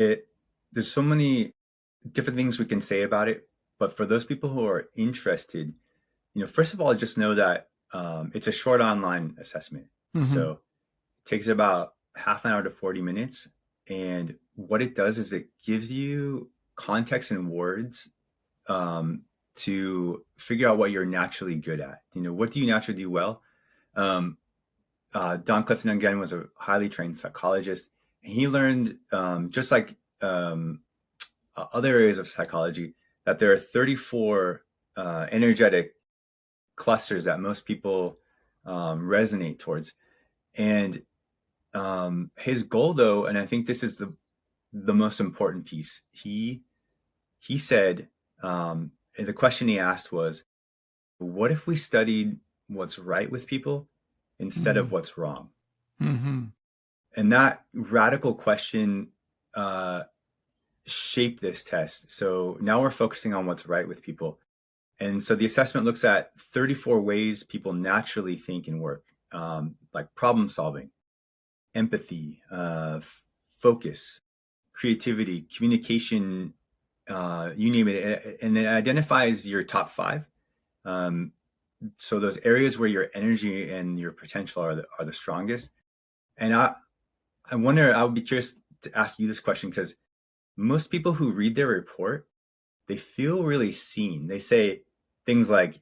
it, there's so many different things we can say about it, but for those people who are interested, first of all, just know that it's a short online assessment. Mm-hmm. So it takes about half an hour to 40 minutes. And what it does is it gives you context and words to figure out what you're naturally good at. What do you naturally do well? Um, Don Clifton, again, was a highly trained psychologist. And he learned, just like other areas of psychology, that there are 34 energetic clusters that most people resonate towards. And his goal, though, and I think this is the most important piece, he said, and the question he asked was, what if we studied what's right with people instead Mm-hmm. of what's wrong? Mm-hmm. And that radical question uh, shaped this test. So now we're focusing on what's right with people. And so the assessment looks at 34 ways people naturally think and work, like problem solving, empathy, focus, creativity, communication, you name it. And it identifies your top five. Um, so those areas where your energy and your potential are the strongest. And I wonder, I would be curious to ask you this question because most people who read their report, they feel really seen. They say things like,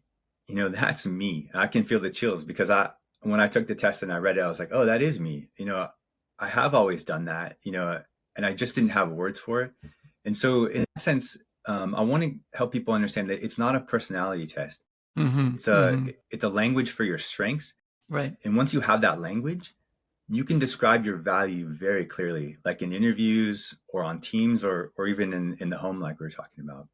that's me. I can feel the chills because when I took the test and I read it, I was like, oh, that is me. I have always done that, and I just didn't have words for it. And so in that sense, I want to help people understand that it's not a personality test. Mm-hmm. It's a, Mm-hmm. it's a language for your strengths. Right. And once you have that language, you can describe your value very clearly, like in interviews or on teams or even in the home, like we were talking about.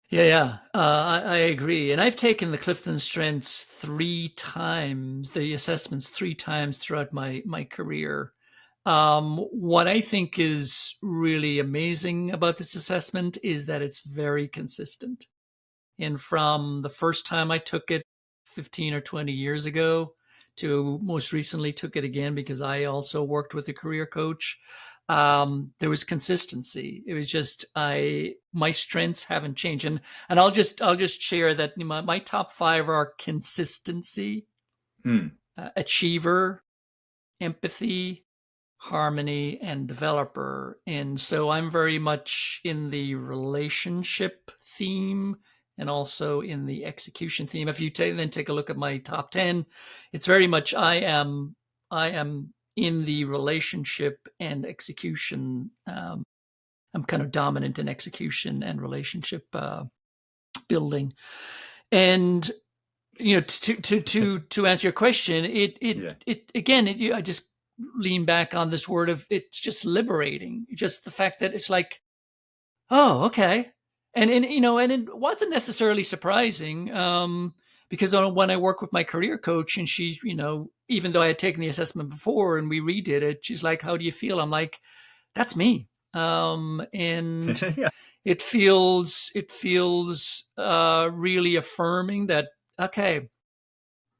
Yeah, yeah. I agree. And I've taken the CliftonStrengths three times, the assessments three times throughout my career. What I think is really amazing about this assessment is that it's very consistent. And from the first time I took it 15 or 20 years ago to most recently took it again because I also worked with a career coach, there was consistency. It was just my strengths haven't changed. And I'll just share that my top five are consistency, Hmm. achiever, empathy, harmony, and developer. And so I'm very much in the relationship theme and also in the execution theme. If you take a look at my top 10, it's very much I am in the relationship and execution. I'm kind of dominant in execution and relationship building. And to answer your question, Yeah. I just lean back on this word of it's just liberating. Just the fact that it's like, oh, okay, and it wasn't necessarily surprising, because when I work with my career coach, and she's, even though I had taken the assessment before and we redid it, she's like, "How do you feel?" I'm like, "That's me," and Yeah. it feels really affirming that, okay,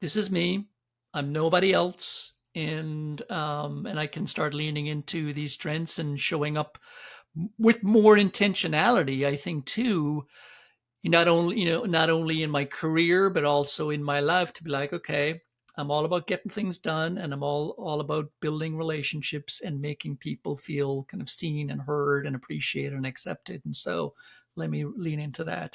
this is me. I'm nobody else. And I can start leaning into these strengths and showing up with more intentionality, I think, too, not only in my career, but also in my life, to be like, okay, I'm all about getting things done, and I'm all about building relationships and making people feel kind of seen and heard and appreciated and accepted. And so let me lean into that.